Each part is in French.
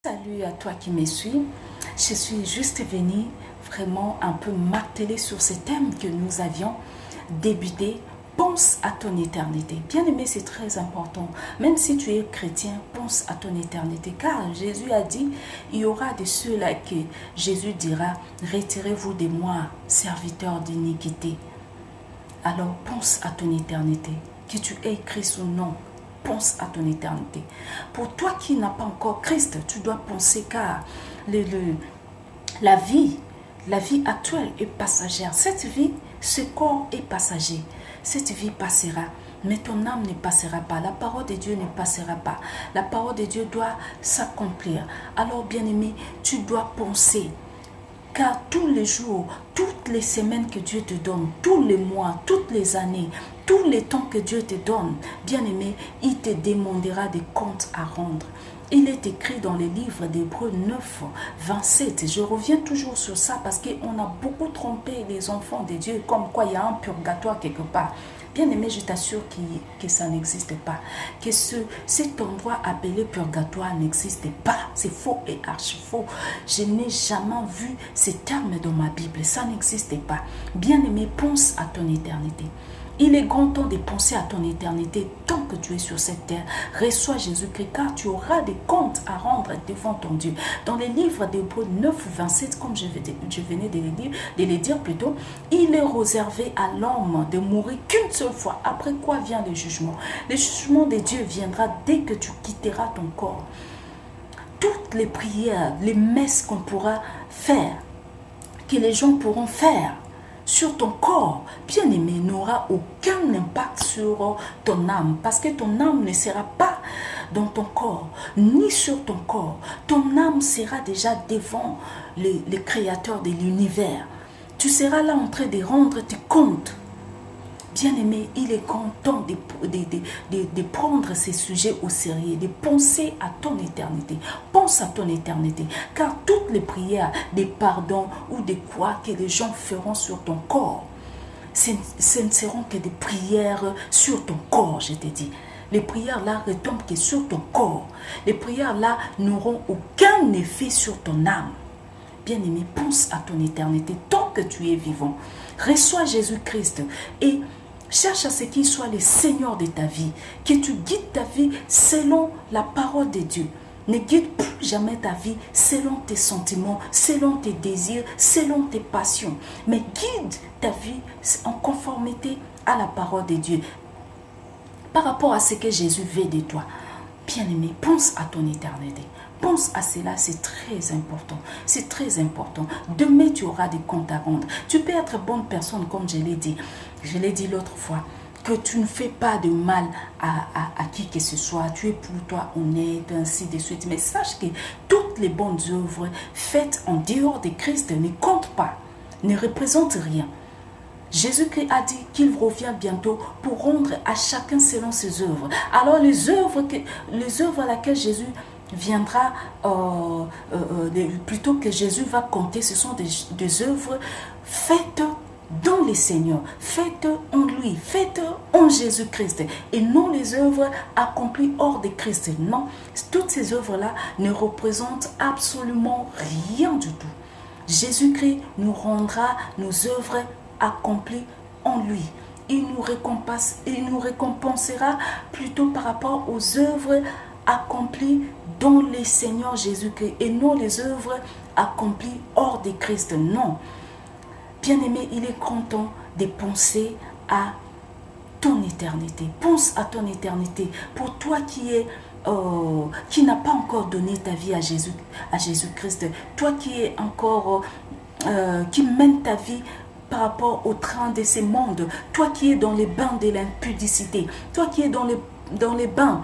Salut à toi qui me suis. Je suis juste venue vraiment un peu marteler sur ce thème que nous avions débuté. Pense à ton éternité. Bien-aimé, c'est très important. Même si tu es chrétien, pense à ton éternité. Car Jésus a dit, il y aura de ceux-là que Jésus dira, retirez-vous de moi, serviteurs d'iniquité. Alors pense à ton éternité. Que tu aies Christ ou non, pense à ton éternité. Pour toi qui n'as pas encore Christ, tu dois penser car la vie actuelle est passagère. Cette vie, ce corps est passager. Cette vie passera, mais ton âme ne passera pas. La parole de Dieu ne passera pas. La parole de Dieu doit s'accomplir. Alors, bien-aimé, tu dois penser. Car tous les jours, toutes les semaines que Dieu te donne, tous les mois, toutes les années, tous les temps que Dieu te donne, bien-aimé, il te demandera des comptes à rendre. Il est écrit dans les livres d'Hébreux 9, 27. Je reviens toujours sur ça parce qu'on a beaucoup trompé les enfants de Dieu, comme quoi il y a un purgatoire quelque part. Bien-aimé, je t'assure que ça n'existe pas. Que cet endroit appelé purgatoire n'existe pas. C'est faux et archi faux. Je n'ai jamais vu ces termes dans ma Bible. Ça n'existe pas. Bien-aimé, pense à ton éternité. Il est grand temps de penser à ton éternité tant que tu es sur cette terre. Reçois Jésus-Christ car tu auras des comptes à rendre devant ton Dieu. Dans les livres d'Hébreux 9, 27, comme je venais de les dire plutôt, il est réservé à l'homme de mourir qu'une seule fois. Après quoi vient le jugement? Le jugement de Dieu viendra dès que tu quitteras ton corps. Toutes les prières, les messes qu'on pourra faire, que les gens pourront faire, sur ton corps, bien-aimé, n'aura aucun impact sur ton âme. Parce que ton âme ne sera pas dans ton corps, ni sur ton corps. Ton âme sera déjà devant le créateur de l'univers. Tu seras là en train de rendre tes comptes. Bien-aimé, il est grand temps de prendre ces sujets au sérieux, de penser à ton éternité. Pense à ton éternité, car toutes les prières, des pardons ou des quoi que les gens feront sur ton corps, ce ne seront que des prières sur ton corps, je te dis. Les prières là retombent que sur ton corps. Les prières là n'auront aucun effet sur ton âme. Bien-aimé, pense à ton éternité tant que tu es vivant. Reçois Jésus-Christ et cherche à ce qu'il soit le Seigneur de ta vie, que tu guides ta vie selon la parole de Dieu. Ne guide plus jamais ta vie selon tes sentiments, selon tes désirs, selon tes passions. Mais guide ta vie en conformité à la parole de Dieu. Par rapport à ce que Jésus veut de toi. Bien-aimé, pense à ton éternité. Pense à cela, c'est très important. C'est très important. Demain, tu auras des comptes à rendre. Tu peux être bonne personne, comme je l'ai dit. Je l'ai dit l'autre fois. Que tu ne fais pas de mal à qui que ce soit. Tu es pour toi honnête, ainsi de suite. Mais sache que toutes les bonnes œuvres faites en dehors de Christ ne comptent pas. Ne représentent rien. Jésus-Christ a dit qu'il revient bientôt pour rendre à chacun selon ses œuvres. Alors les œuvres à laquelle Jésus viendra, plutôt que Jésus va compter, ce sont des œuvres faites dans le Seigneur, faites en lui, faites en Jésus-Christ, et non les œuvres accomplies hors de Christ. Non, toutes ces œuvres-là ne représentent absolument rien du tout. Jésus-Christ nous rendra nos œuvres accomplies en lui. Il nous récompensera plutôt par rapport aux œuvres accomplies dans le Seigneur Jésus-Christ et non les œuvres accomplies hors de Christ. Non. Bien-aimé, il est grand temps de penser à ton éternité. Pense à ton éternité. Pour toi qui n'a pas encore donné ta vie à Jésus-Christ, toi qui es encore qui mène ta vie par rapport au train de ce monde, toi qui es dans les bains de l'impudicité, toi qui es dans les bains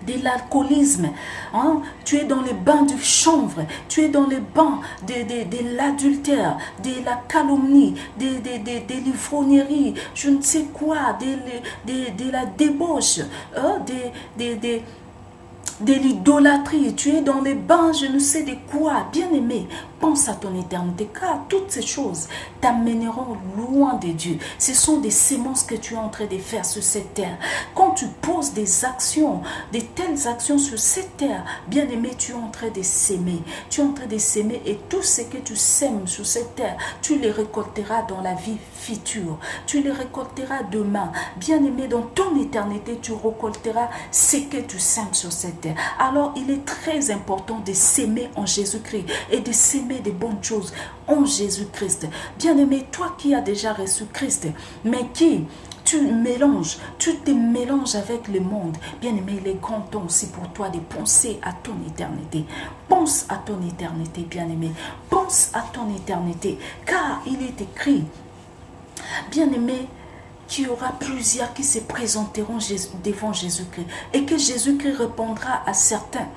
de l'alcoolisme, hein? Tu es dans les bains du chanvre, tu es dans les bains de l'adultère, de la calomnie, de l'ivrognerie, je ne sais quoi, de la débauche, hein? de l'idolâtrie, tu es dans les bains, je ne sais de quoi. Bien-aimé, pense à ton éternité, car toutes ces choses t'amèneront loin de Dieu. Ce sont des sémences que tu es en train de faire sur cette terre. Quand tu poses des actions, de telles actions sur cette terre, bien-aimé, tu es en train de s'aimer. Tu es en train de s'aimer et tout ce que tu sèmes sur cette terre, tu les récolteras dans la vie future. Tu les récolteras demain. Bien-aimé, dans ton éternité, tu récolteras ce que tu sèmes sur cette terre. Alors, il est très important de s'aimer en Jésus-Christ et de s'aimer des bonnes choses en Jésus-Christ. Bien-aimé, toi qui as déjà reçu Christ, mais qui tu te mélanges avec le monde. Bien-aimé, il est grand temps aussi pour toi de penser à ton éternité. Pense à ton éternité, bien-aimé. Pense à ton éternité, car il est écrit, bien-aimé, qu'il y aura plusieurs qui se présenteront devant Jésus-Christ et que Jésus-Christ répondra à certains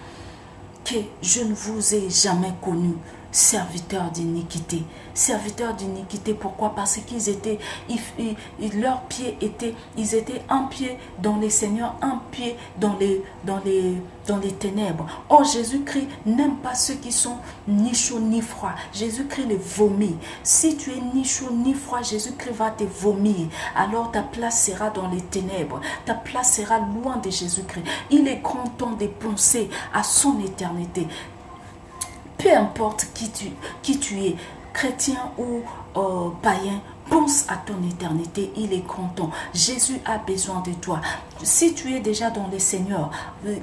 que je ne vous ai jamais connu, serviteurs d'iniquité. Serviteurs d'iniquité, pourquoi? Parce qu'ils étaient, leurs pieds étaient, ils étaient un pied dans les seigneurs, un pied dans les ténèbres. Or, Jésus-Christ n'aime pas ceux qui sont ni chauds ni froids. Jésus-Christ les vomit. Si tu es ni chaud ni froid, Jésus-Christ va te vomir. Alors ta place sera dans les ténèbres. Ta place sera loin de Jésus-Christ. Il est grand temps de penser à son éternité. Peu importe qui tu es, chrétien ou païen, pense à ton éternité, il est grand temps. Jésus a besoin de toi. Si tu es déjà dans le Seigneur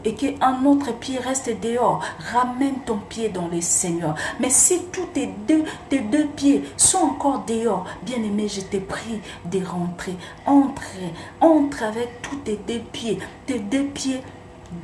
et qu'un autre pied reste dehors, ramène ton pied dans le Seigneur. Mais si tous tes deux pieds sont encore dehors, bien-aimé, je te prie de rentrer. Entre avec tous tes deux pieds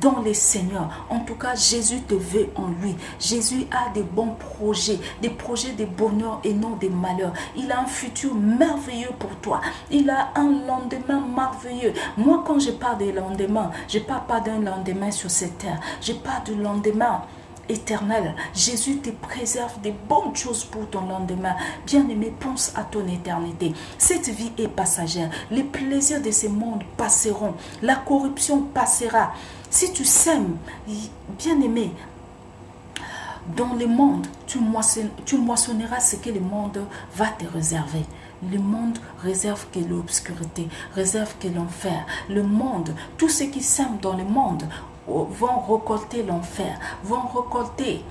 dans les Seigneurs. En tout cas, Jésus te veut en lui. Jésus a des bons projets, des projets de bonheur et non de malheur. Il a un futur merveilleux pour toi. Il a un lendemain merveilleux. Moi, quand je parle de lendemain, je ne parle pas d'un lendemain sur cette terre. Je parle du lendemain éternel. Jésus te préserve des bonnes choses pour ton lendemain. Bien-aimé, pense à ton éternité. Cette vie est passagère. Les plaisirs de ce monde passeront. La corruption passera. Si tu sèmes, bien-aimé, dans le monde, tu moissonneras ce que le monde va te réserver. Le monde réserve que l'obscurité, réserve que l'enfer. Le monde, tous ceux qui sèment dans le monde vont récolter l'enfer, vont récolter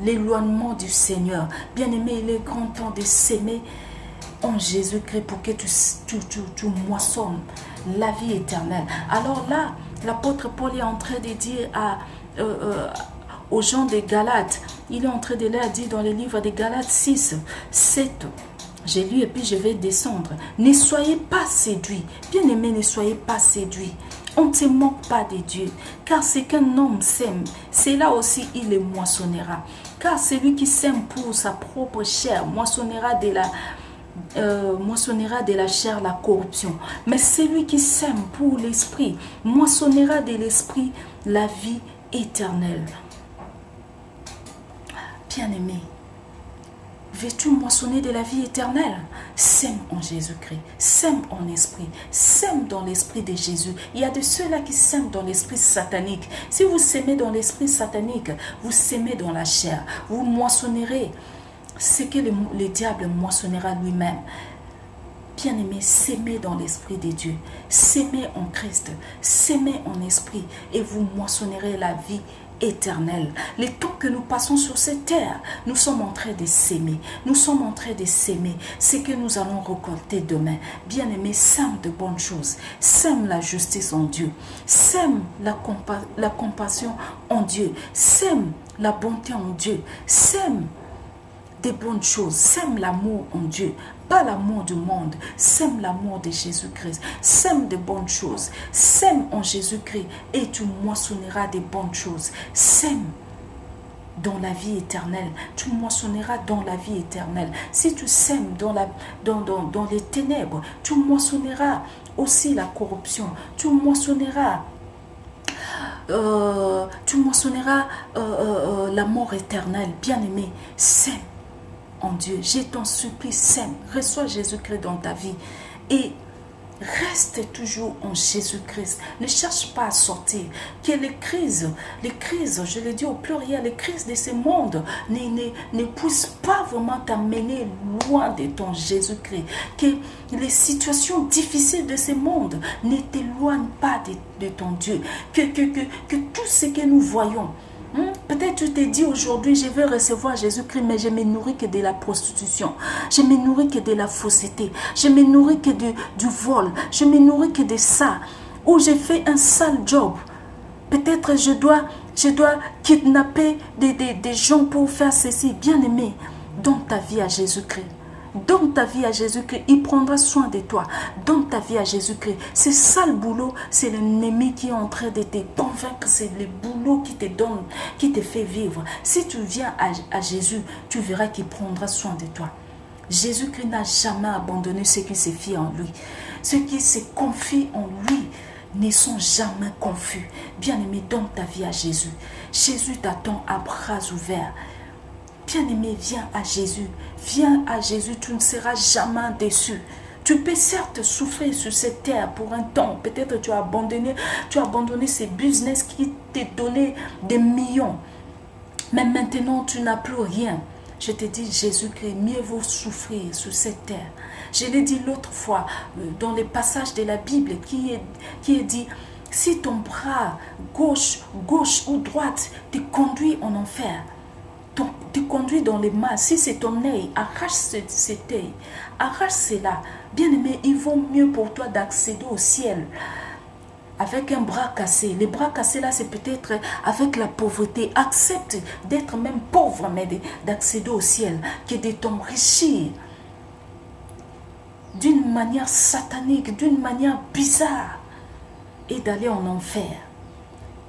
l'éloignement du Seigneur. Bien-aimé, il est grand temps de s'aimer en Jésus-Christ pour que tu moissonnes la vie éternelle. Alors là, l'apôtre Paul est en train de dire aux gens des Galates, il est en train de leur dire dans le livre des Galates 6, 7, j'ai lu et puis je vais descendre. Ne soyez pas séduits. Bien-aimés, ne soyez pas séduits. On ne se moque pas de Dieu, car ce qu'un homme sème, c'est là aussi il le moissonnera. Car celui qui sème pour sa propre chair moissonnera de la chair la corruption. Mais celui qui sème pour l'esprit moissonnera de l'esprit la vie éternelle. Bien-aimé, veux-tu moissonner de la vie éternelle? Sème en Jésus-Christ, sème en esprit, sème dans l'esprit de Jésus. Il y a de ceux-là qui sèment dans l'esprit satanique. Si vous sèmez dans l'esprit satanique, vous sèmez dans la chair. Vous moissonnerez ce que le diable moissonnera lui-même. Bien-aimé, s'aimer dans l'esprit de Dieu, s'aimer en Christ, s'aimer en esprit et vous moissonnerez la vie éternelle. Les temps que nous passons sur cette terre, nous sommes en train de s'aimer. Nous sommes en train de s'aimer. Ce que nous allons récolter demain. Bien-aimé, sème de bonnes choses. Sème la justice en Dieu. Sème la compassion en Dieu. Sème la bonté en Dieu. Sème des bonnes choses, sème l'amour en Dieu, pas l'amour du monde, sème l'amour de Jésus-Christ, sème de bonnes choses, sème en Jésus-Christ et tu moissonneras des bonnes choses, sème dans la vie éternelle, tu moissonneras dans la vie éternelle. Si tu sèmes dans les ténèbres, tu moissonneras aussi la corruption, tu moissonneras la mort éternelle. Bien-aimé, sème en Dieu. Je t'en supplie, sème. Reçois Jésus-Christ dans ta vie. Et Reste toujours en Jésus-Christ. Ne cherche pas à sortir. Que les crises, je le dis au pluriel, les crises de ce monde ne puissent pas vraiment t'amener loin de ton Jésus-Christ. Que les situations difficiles de ce monde ne t'éloignent pas de ton Dieu. Que tout ce que nous voyons, peut-être tu t'es dit aujourd'hui, je veux recevoir Jésus-Christ, mais je me nourris que de la prostitution. Je me nourris que de la fausseté. Je me nourris que du vol. Je me nourris que de ça. Ou j'ai fait un sale job. Peut-être je dois kidnapper des gens pour faire ceci. Bien-aimé, donne ta vie à Jésus-Christ. Donne ta vie à Jésus-Christ, il prendra soin de toi. Donne ta vie à Jésus-Christ. C'est ça le boulot, c'est l'ennemi qui est en train de te convaincre, c'est le boulot qui te donne, qui te fait vivre. Si tu viens à Jésus, tu verras qu'il prendra soin de toi. Jésus-Christ n'a jamais abandonné ceux qui se fient en lui. Ceux qui se confient en lui ne sont jamais confus. Bien-aimé, donne ta vie à Jésus. Jésus t'attend à bras ouverts. Bien-aimé, viens à Jésus. Viens à Jésus, tu ne seras jamais déçu. Tu peux certes souffrir sur cette terre pour un temps. Peut-être tu as abandonné ces business qui t'ont donné des millions. Mais maintenant, tu n'as plus rien. Je te dis, Jésus-Christ, mieux vaut souffrir sur cette terre. Je l'ai dit l'autre fois, dans les passages de la Bible, qui est dit, si ton bras gauche ou droite te conduit en enfer, te conduit dans les mains, si c'est ton œil, arrache cet œil, arrache cela. Bien-aimé, il vaut mieux pour toi d'accéder au ciel avec un bras cassé. Les bras cassés là, c'est peut-être avec la pauvreté. Accepte d'être même pauvre, mais d'accéder au ciel, que de t'enrichir d'une manière satanique, d'une manière bizarre, et d'aller en enfer.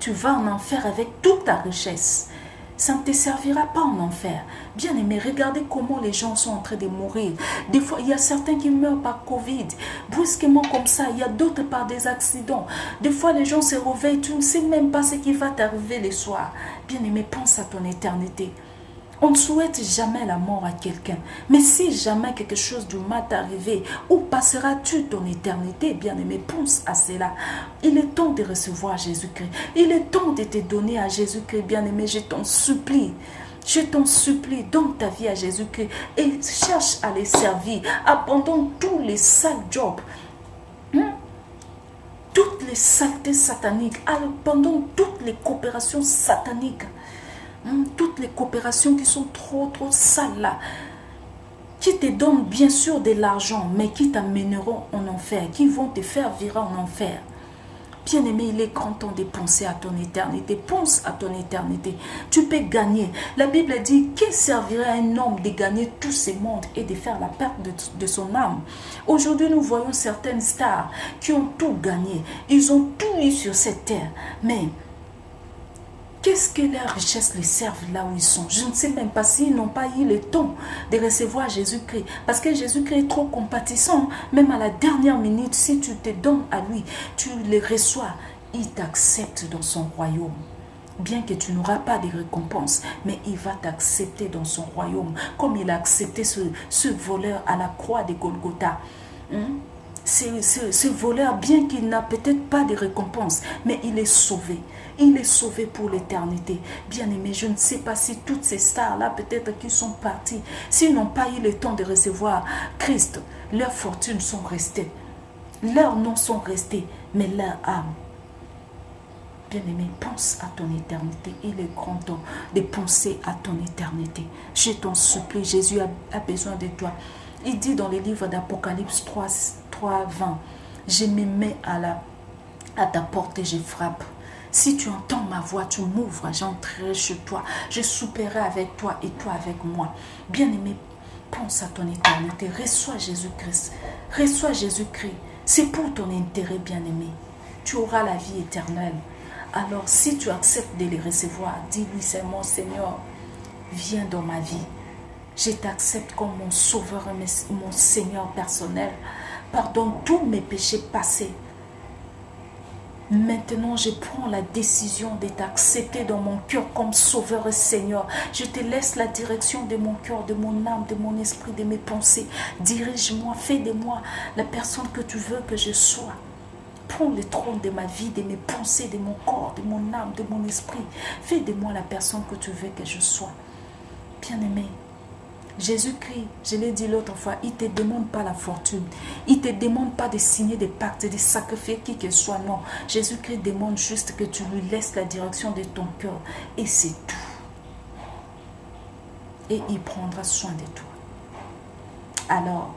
Tu vas en enfer avec toute ta richesse. Ça ne te servira pas en enfer. Bien aimé, regardez comment les gens sont en train de mourir. Des fois, il y a certains qui meurent par Covid, brusquement comme ça. Il y a d'autres par des accidents. Des fois, les gens se réveillent, tu ne sais même pas ce qui va t'arriver le soir. Bien aimé, pense à ton éternité. On ne souhaite jamais la mort à quelqu'un. Mais si jamais quelque chose de mal t'arrive, où passeras-tu ton éternité? Bien aimé, pense à cela. Il est temps de recevoir Jésus-Christ. Il est temps de te donner à Jésus-Christ. Bien aimé, je t'en supplie. Je t'en supplie, donne ta vie à Jésus-Christ et cherche à les servir. Abandonne tous les sales jobs. Toutes les saletés sataniques. Abandonne toutes les coopérations sataniques. Toutes les coopérations qui sont trop sales là, qui te donnent bien sûr de l'argent, mais qui t'amèneront en enfer, qui vont te faire virer en enfer. Bien-aimé, il est grand temps de penser à ton éternité. Pense à ton éternité. Tu peux gagner. La Bible dit, que servirait à un homme de gagner tous ces mondes et de faire la perte de son âme? Aujourd'hui, nous voyons certaines stars qui ont tout gagné. Ils ont tout eu sur cette terre. Mais qu'est-ce que leurs richesses les servent là où ils sont? Je ne sais même pas s'ils n'ont pas eu le temps de recevoir Jésus-Christ. Parce que Jésus-Christ est trop compatissant. Même à la dernière minute, si tu te donnes à lui, tu le reçois, il t'accepte dans son royaume. Bien que tu n'auras pas de récompense, mais il va t'accepter dans son royaume. Comme il a accepté ce voleur à la croix de Golgotha. Ce voleur, bien qu'il n'a peut-être pas de récompense, mais il est sauvé. Il est sauvé pour l'éternité. Bien-aimé, je ne sais pas si toutes ces stars-là, peut-être qui sont parties, s'ils n'ont pas eu le temps de recevoir Christ, leurs fortunes sont restées. Leurs noms sont restés, mais leur âme. Bien-aimé, pense à ton éternité. Il est grand temps de penser à ton éternité. Je t'en supplie, Jésus a besoin de toi. Il dit dans les livres d'Apocalypse 3, 20, je me mets à ta porte et je frappe. Si tu entends ma voix, tu m'ouvres, j'entrerai chez toi. Je souperai avec toi et toi avec moi. Bien-aimé, pense à ton éternité. Reçois Jésus-Christ. Reçois Jésus-Christ. C'est pour ton intérêt, bien-aimé. Tu auras la vie éternelle. Alors, si tu acceptes de les recevoir, dis-lui, c'est mon Seigneur, viens dans ma vie. Je t'accepte comme mon sauveur et mon Seigneur personnel. Pardonne tous mes péchés passés. Maintenant, je prends la décision de t'accepter dans mon cœur comme Sauveur et Seigneur. Je te laisse la direction de mon cœur, de mon âme, de mon esprit, de mes pensées. Dirige-moi, fais de moi la personne que tu veux que je sois. Prends le trône de ma vie, de mes pensées, de mon corps, de mon âme, de mon esprit. Fais de moi la personne que tu veux que je sois. Bien-aimé, Jésus-Christ, je l'ai dit l'autre fois, il ne te demande pas la fortune. Il ne te demande pas de signer des pactes, de sacrifier qui que ce soit. Non, Jésus-Christ demande juste que tu lui laisses la direction de ton cœur. Et c'est tout. Et il prendra soin de toi. Alors,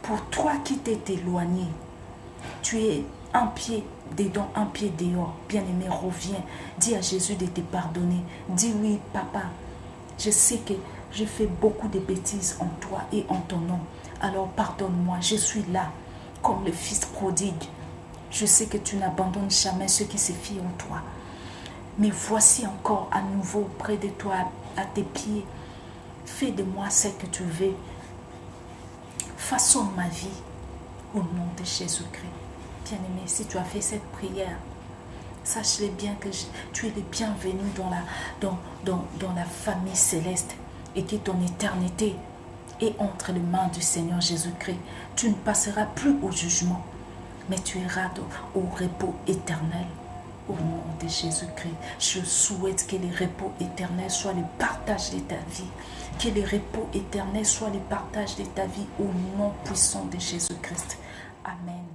pour toi qui t'es éloigné, tu es un pied dedans, un pied dehors. Bien-aimé, reviens. Dis à Jésus de te pardonner. Dis oui, papa, je sais que j'ai fait beaucoup de bêtises en toi et en ton nom. Alors pardonne-moi, je suis là, comme le fils prodigue. Je sais que tu n'abandonnes jamais ceux qui se fient en toi. Mais voici encore à nouveau près de toi, à tes pieds. Fais de moi ce que tu veux. Façonne ma vie au nom de Jésus-Christ. Bien-aimé, si tu as fait cette prière, sache-le bien que tu es le bienvenu dans la famille céleste et que ton éternité est entre les mains du Seigneur Jésus-Christ. Tu ne passeras plus au jugement, mais tu iras au repos éternel au nom de Jésus-Christ. Je souhaite que le repos éternel soit le partage de ta vie. Que le repos éternel soit le partage de ta vie au nom puissant de Jésus-Christ. Amen.